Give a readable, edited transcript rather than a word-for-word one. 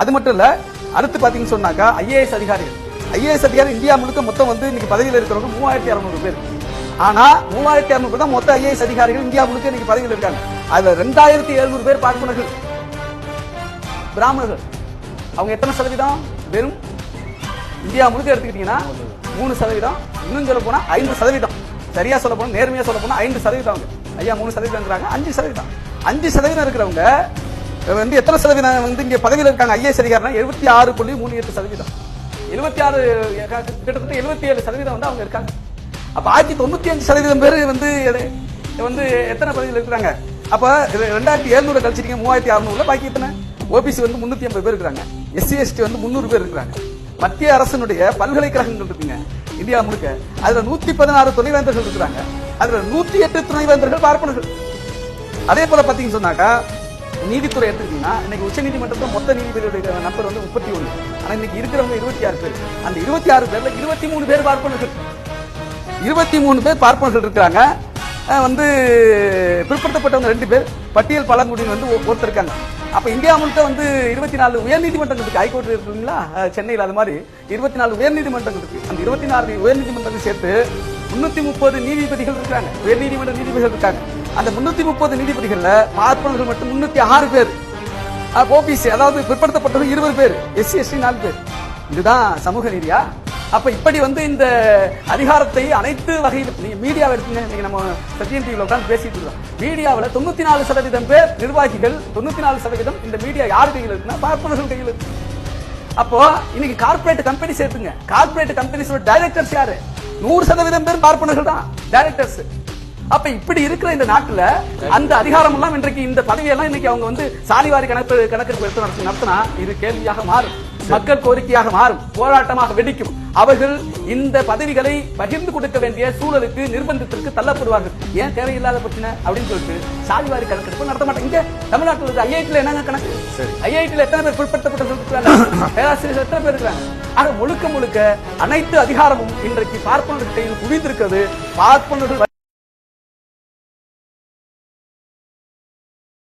அது மட்டும் இல்ல, அடுத்து பாத்தீங்கன்னு சொன்னாக்கா ஐஏஎஸ் அதிகாரிகள் இந்தியா முழுக்க மொத்தம் வந்து இன்னைக்கு பதவியில் இருக்கிறவங்க 3600 பேர். ஆனா 3600 பேர் தான் மொத்த ஐஏஎஸ் அதிகாரிகள் இந்தியா முழுக்க இன்னைக்கு பதவியில் இருக்காங்க. அதுல 2700 பேர் பார்ப்பனர்கள், பிராமணர்கள். அவங்க எத்தனை சதவீதம்? வெறும் இந்தியா முழுக்க எடுத்துக்கிட்டீங்கன்னா 3%. இன்னும் சொல்ல போனா 5%. சரியா சொல்ல போனா, நேர்மையா சொல்ல போனா 5%. அவங்க ஐயா 3%, 5% இருக்கிறவங்க வந்து எத்தனை சதவீதம் வந்து இங்க பதவியில் இருக்காங்க? ஐஏஎஸ் அதிகாரினா 76.38%. 76 கிட்டத்தட்ட 77% வந்து அவங்க இருக்காங்க. அப்ப 95% பேர் வந்து எத்தனை பதவியில் இருக்கிறாங்க? அப்ப 2700 கழிச்சிருக்கீங்க, 3600. பாக்கி எத்தனை? ஓபிசி வந்து 350 பேர் இருக்கிறாங்க, எஸ்சி எஸ்டி வந்து 300 பேர் இருக்கிறாங்க. மத்திய அரசினுடைய பல்கலைக்கழகங்கள் இருக்குங்க இந்தியா முழுக்க. அதுல 116 துணைவேந்தர்கள் இருக்கிறாங்க. அதுல 108 துணைவேந்தர்கள் பார்ப்பனர்கள். அதே போல பாத்தீங்கன்னு சொன்னாக்கா, நீதித்துறை எடுத்துக்கிட்டீங்கன்னா இன்னைக்கு உச்ச நீதிமன்றத்தில் மொத்த நீதிபதியுடைய நம்பர் வந்து 31. ஆனா இன்னைக்கு இருக்கிறவங்க 26 பேர். அந்த 26 பேர்ல 23 பேர் பார்ப்பனர்கள். 23 பேர் பார்ப்பனர்கள் இருக்கிறாங்க. வந்து பிற்படுத்தப்பட்டவங்க 2 பேர், பட்டியல் பழங்குடியினர் வந்து ஒருத்தர் இருக்காங்க. அப்ப இந்தியா முழுக்க வந்து 24 உயர் நீதிமன்றங்கள் இருக்கு. ஹைகோர்ட் இருக்குங்களா சென்னையில், அது மாதிரி 24 உயர் நீதிமன்றங்கள் இருக்கு. அந்த 24 உயர் நீதிமன்றங்கள் சேர்த்து 330 நீதிபதிகள் இருக்காங்க, உயர் நீதிமன்ற நீதிபதிகள் இருக்காங்க. அந்த 330 நீதிபதிகள்ல பார்ப்பனர்கள் மட்டும் 306 பேர், ஓபிசி அதாவது பிற்படுத்தப்பட்டவர்கள் 20 பேர், எஸ்சி எஸ்டி 4 பேர். இதுதான் சமூக நீதியா? அப்ப இப்படி வந்து இந்த அதிகாரத்தை அனைத்து வகையில் மீடியாவை எடுத்துங்க. இன்னைக்கு நம்ம சத்தியம் டிவில உட்கார்ந்து பேசிட்டு இருக்கோம். மீடியாவில் 94% பேர் நிர்வாகிகள், 94% இந்த மீடியா யார் கையில் இருக்குன்னா பார்ப்பனர்கள் கையில் இருக்கு. அப்போ இன்னைக்கு கார்பரேட் கம்பெனி சேர்த்துங்க, கார்பரேட் கம்பெனிஸோட டைரக்டர்ஸ் யாரு? 100% பேர் பார்ப்பனர்கள் தான் டைரக்டர்ஸ். அப்ப இப்படி இருக்கிற இந்த நாட்டுல அந்த அதிகாரம் எல்லாம் இன்றைக்கு இந்த பதவியெல்லாம் இன்னைக்கு அவங்க வந்து சாதிவாரி கணக்கெடுப்பு நடத்தினா இது கேள்வியாக மாறும், மக்கள் கோரிக்கையாக மாறும், போராட்டமாக வெடிக்கும். அவர்கள் இந்த பதவிகளை பகிர்ந்து கொடுக்க வேண்டிய சூழலுக்கு, நிர்பந்தத்திற்கு தள்ளப்படுவார்கள். ஏன் தேவையில்லாத பிரச்சனை அப்படின்னு சொல்லிட்டு சாதிவாரி கணக்கெடுப்பு நடத்த மாட்டாங்க. இங்க தமிழ்நாட்டில் இருக்க ஐஐடியில் என்னங்க கணக்கு? ஐஐடியில் எத்தனை பேர் பிற்படுத்தப்பட்டிருக்கிறாங்க? பேராசிரியர் எத்தனை பேர் இருக்கிறாங்க? ஆக முழுக்க அனைத்து அதிகாரமும் இன்றைக்கு பார்ப்பனர்கள் கையில் குவிந்திருக்கிறது. பார்ப்பனர்கள்